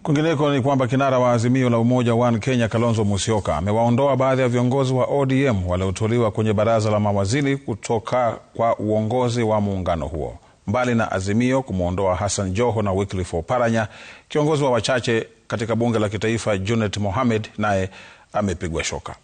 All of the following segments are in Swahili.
Kwingineko ni kwamba kinara wa Azimio la Umoja One Kenya Kalonzo Musyoka amewaondoa baadhi ya viongozi wa ODM walioteuliwa kwenye baraza la mawaziri kutoka kwa uongozi wa muungano huo. Mbali na Azimio kumuondoa Hassan Joho na Wycliffe Oparanya, kiongozi wa wachache katika bunge la kitaifa Junet Mohamed naye amepigwa shoka.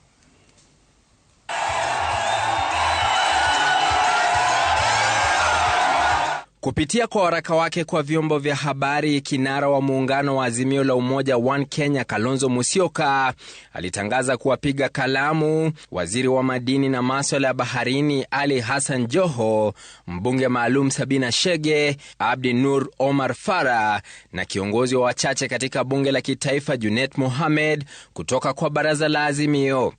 Kupitia kwa waraka wake kwa vyombo vya habari, kinara wa muungano wa Azimio la Umoja One Kenya Kalonzo Musyoka alitangaza kuwapiga kalamu waziri wa madini na masuala ya baharini Ali Hassan Joho, mbunge maalum Sabina Chege, Abdi Nur Omar Farah na kiongozi wa wachache katika bunge la kitaifa Junet Mohamed kutoka kwa baraza la Azimio.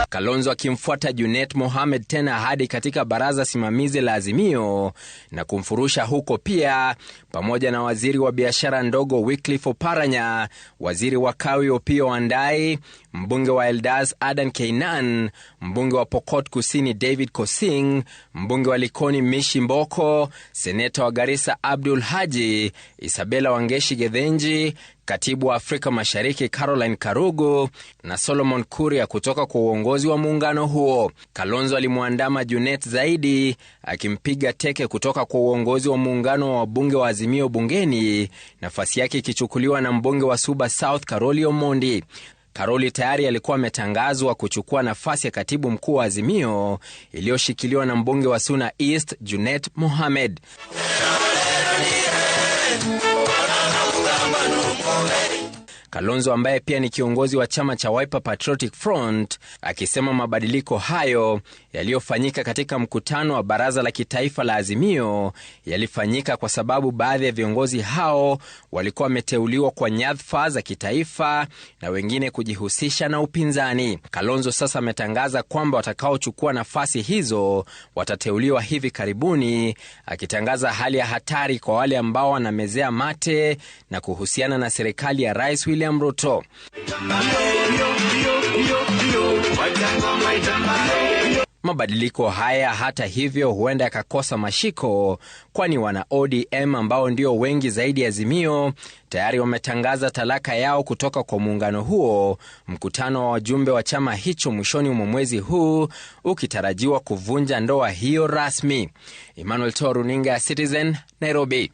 Kalonzo akimfuata Junet Mohamed tena hadi katika baraza simamizi la Azimio na kumfurusha huko pia, pamoja na waziri wa biashara ndogo Wycliffe Oparanya, waziri wa kawi Opiyo Wandayi, mbunge wa Eldas Adan Keynan, mbunge wa Pokot Kusini David Kosing, mbunge wa Likoni Mishi Mboko, seneta wa Garissa Abdul Haji, Isabella Wangeshi Gethenji, katibu wa Afrika Mashariki Caroline Karugu na Solomon Kuria kutoka kwa uongozi wa muungano huo. Kalonzo alimuandama Junet zaidi, akimpiga teke kutoka kwa uongozi wa muungano wa wabunge wa Azimio bungeni, nafasi yake ikichukuliwa na mbunge wa Suba South Karoli Omondi. Karoli tayari alikuwa ametangazwa kuchukua nafasi ya katibu mkuu wa Azimio iliyoshikiliwa na mbunge wa Suna East Junet Mohamed. Kalonzo ambaye pia ni kiongozi wa chama cha Wiper Patriotic Front akisema mabadiliko hayo yaliyofanyika katika mkutano wa baraza la kitaifa la Azimio yalifanyika kwa sababu baadhi ya viongozi hao walikuwa wameteuliwa kwa nyadhifa za kitaifa na wengine kujihusisha na upinzani. Kalonzo sasa ametangaza kwamba watakaochukua nafasi hizo watateuliwa hivi karibuni, akitangaza hali ya hatari kwa wale ambao wanamezea mate na kuhusiana na serikali ya Rais William Ruto. Mabadiliko haya hata hivyo huenda yakakosa mashiko, kwani wana ODM ambao ndio wengi zaidi ya Azimio tayari wametangaza talaka yao kutoka kwa muungano huo, mkutano wa wajumbe wa chama hicho mwishoni mwa mwezi huu ukitarajiwa kuvunja ndoa hiyo rasmi. Emmanuel Toruninga, Citizen, Nairobi.